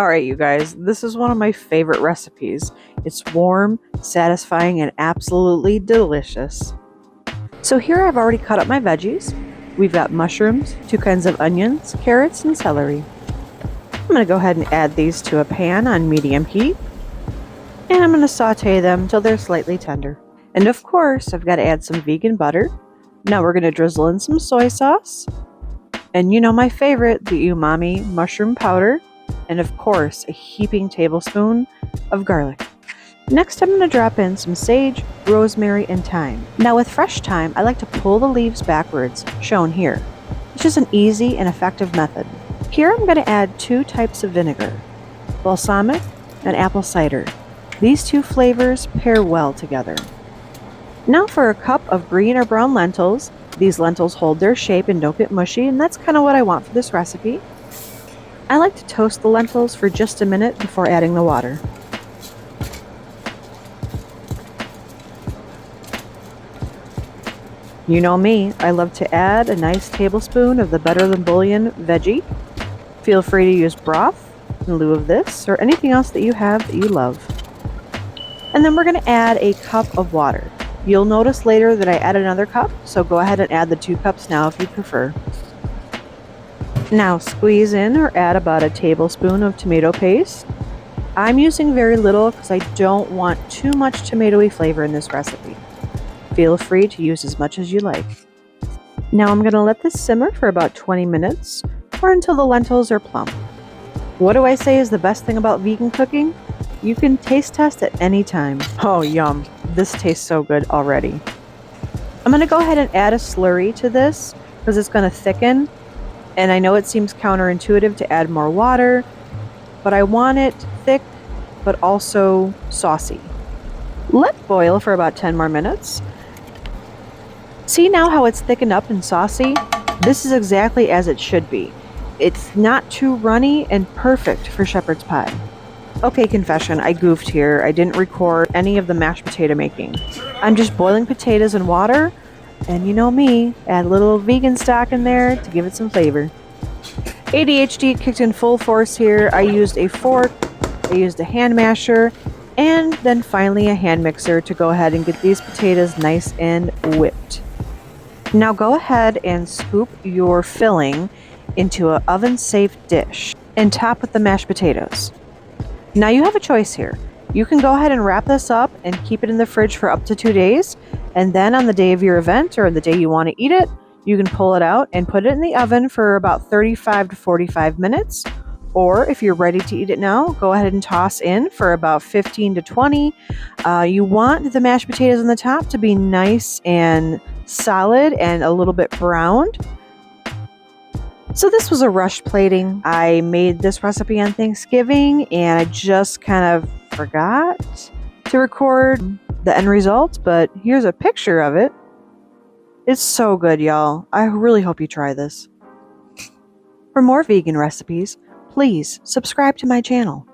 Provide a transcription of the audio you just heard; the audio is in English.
Alright, you guys, this is one of my favorite recipes. It's warm, satisfying, and absolutely delicious. So here I've already cut up my veggies. We've got mushrooms, 2 kinds of onions, carrots, and celery. I'm going to go ahead and add these to a pan on medium heat. And I'm going to saute them until they're slightly tender. And of course, I've got to add some vegan butter. Now we're going to drizzle in some soy sauce. And you know my favorite, the umami mushroom powder. And of course, a heaping tablespoon of garlic. Next, I'm going to drop in some sage, rosemary, and thyme. Now with fresh thyme, I like to pull the leaves backwards, shown here. It's just an easy and effective method. Here I'm going to add 2 types of vinegar, balsamic and apple cider. These 2 flavors pair well together. Now for a cup of green or brown lentils. These lentils hold their shape and don't get mushy, and that's kind of what I want for this recipe. I like to toast the lentils for just a minute before adding the water. You know me, I love to add a nice tablespoon of the Better Than Bullion veggie. Feel free to use broth in lieu of this, or anything else that you have that you love. And then we're going to add a cup of water. You'll notice later that I add another cup, so go ahead and add the 2 cups now if you prefer. Now squeeze in or add about a tablespoon of tomato paste. I'm using very little because I don't want too much tomatoey flavor in this recipe. Feel free to use as much as you like. Now I'm going to let this simmer for about 20 minutes or until the lentils are plump. What do I say is the best thing about vegan cooking? You can taste test at any time. Oh yum, this tastes so good already. I'm going to go ahead and add a slurry to this because it's going to thicken. And I know it seems counterintuitive to add more water, but I want it thick, but also saucy. Let boil for about 10 more minutes. See now how it's thickened up and saucy? This is exactly as it should be. It's not too runny and perfect for shepherd's pie. Okay, confession, I goofed here. I didn't record any of the mashed potato making. I'm just boiling potatoes in water. And you know me, add a little vegan stock in there to give it some flavor. ADHD kicked in full force here. I used a fork, I used a hand masher, and then finally a hand mixer to go ahead and get these potatoes nice and whipped. Now go ahead and scoop your filling into an oven-safe dish and top with the mashed potatoes. Now you have a choice here. You can go ahead and wrap this up and keep it in the fridge for up to 2 days. And then on the day of your event or the day you want to eat it, you can pull it out and put it in the oven for about 35 to 45 minutes. Or if you're ready to eat it now, go ahead and toss in for about 15 to 20. You want the mashed potatoes on the top to be nice and solid and a little bit browned. So this was a rush plating. I made this recipe on Thanksgiving and I just kind of forgot to record the end result, but here's a picture of it. It's so good, y'all. I really hope you try this. For more vegan recipes, please subscribe to my channel.